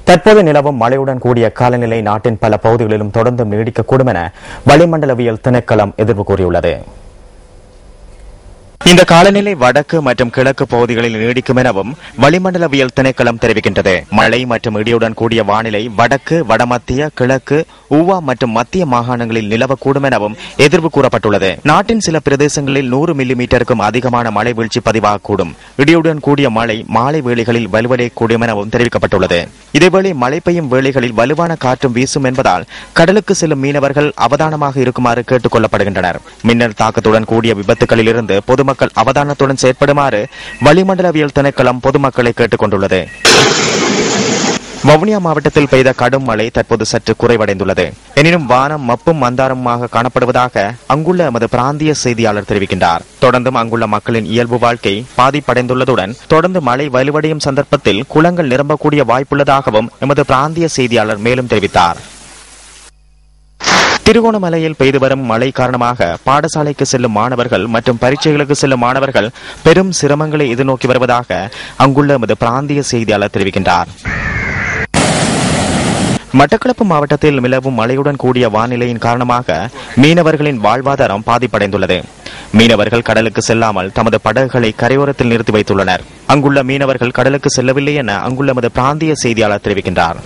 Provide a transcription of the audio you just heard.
தற்போது நிலவும் மழையுடன் கூடிய காலநிலை நாட்டின் பல பகுதிகளிலும் தொடர்ந்து நீடிக்கக்கூடும் என வளிமண்டலவியல் திணைக்களம் எதிர்ப்பு கூறியுள்ளது. இந்த காலநிலை வடக்கு மற்றும் கிழக்கு பகுதிகளில் நீடிக்கும் எனவும் வளிமண்டலவியல் திணைக்களம் தெரிவிக்கின்றது. மழை மற்றும் இடியுடன் கூடிய வானிலை வடக்கு, வடமத்திய, கிழக்கு, ஊவா மற்றும் மத்திய மாகாணங்களில் நிலவக்கூடும் எனவும் எதிர்ப்பு கூறப்பட்டுள்ளது. நாட்டின் சில பிரதேசங்களில் 100 மில்லிமீட்டருக்கும் அதிகமான மழை வீழ்ச்சி பதிவாகக்கூடும். இடியுடன் கூடிய மழை மாலை வேளைகளில் வலுவடையக்கூடும் எனவும் தெரிவிக்கப்பட்டுள்ளது. இதேவேளை மழை பெய்யும் வேளைகளில் வலுவான காற்றும் வீசும் என்பதால் கடலுக்கு செல்லும் மீனவர்கள் அவதானமாக இருக்குமாறு கேட்டுக் கொள்ளப்படுகின்றனர். மின்னல் தாக்கத்துடன் கூடிய விபத்துகளில் இருந்து பொதுமக்கள் அவதானத்துடன் செயற்படுமாறு வளிமண்டலவியல் திணைக்களம் பொதுமக்களை கேட்டுக் கொண்டுள்ளது. வவுனியா மாவட்டத்தில் பெய்த கடும் மழை தற்போது சற்று குறைவடைந்துள்ளது. எனினும் வானம் மப்பும் மந்தாரமாக காணப்படுவதாக அங்குள்ள எமது பிராந்திய செய்தியாளர் தெரிவிக்கின்றார். தொடர்ந்தும் அங்குள்ள மக்களின் இயல்பு வாழ்க்கை பாதிப்படைந்துள்ளதுடன் தொடர்ந்து மழை வலுவடையும் சந்தர்ப்பத்தில் குளங்கள் நிரம்பக்கூடிய வாய்ப்புள்ளதாகவும் எமது பிராந்திய செய்தியாளர் மேலும் தெரிவித்தார். திருகோணமலையில் பெய்து வரும் மழை காரணமாக பாடசாலைக்கு செல்லும் மாணவர்கள் மற்றும் பரீட்சைகளுக்கு செல்லும் மாணவர்கள் பெரும் சிரமங்களை எதிர்நோக்கி வருவதாக அங்குள்ள எமது பிராந்திய செய்தியாளர் தெரிவிக்கின்றார். மட்டக்களப்பு மாவட்டத்தில் நிலவும் மழையுடன் கூடிய வானிலையின் காரணமாக மீனவர்களின் வாழ்வாதாரம் பாதிப்படைந்துள்ளது. மீனவர்கள் கடலுக்கு செல்லாமல் தமது படகுகளை கரையோரத்தில் நிறுத்தி வைத்துள்ளனர். அங்குள்ள மீனவர்கள் கடலுக்கு செல்லவில்லை என அங்குள்ள எமது பிராந்திய செய்தியாளர் தெரிவிக்கின்றார்.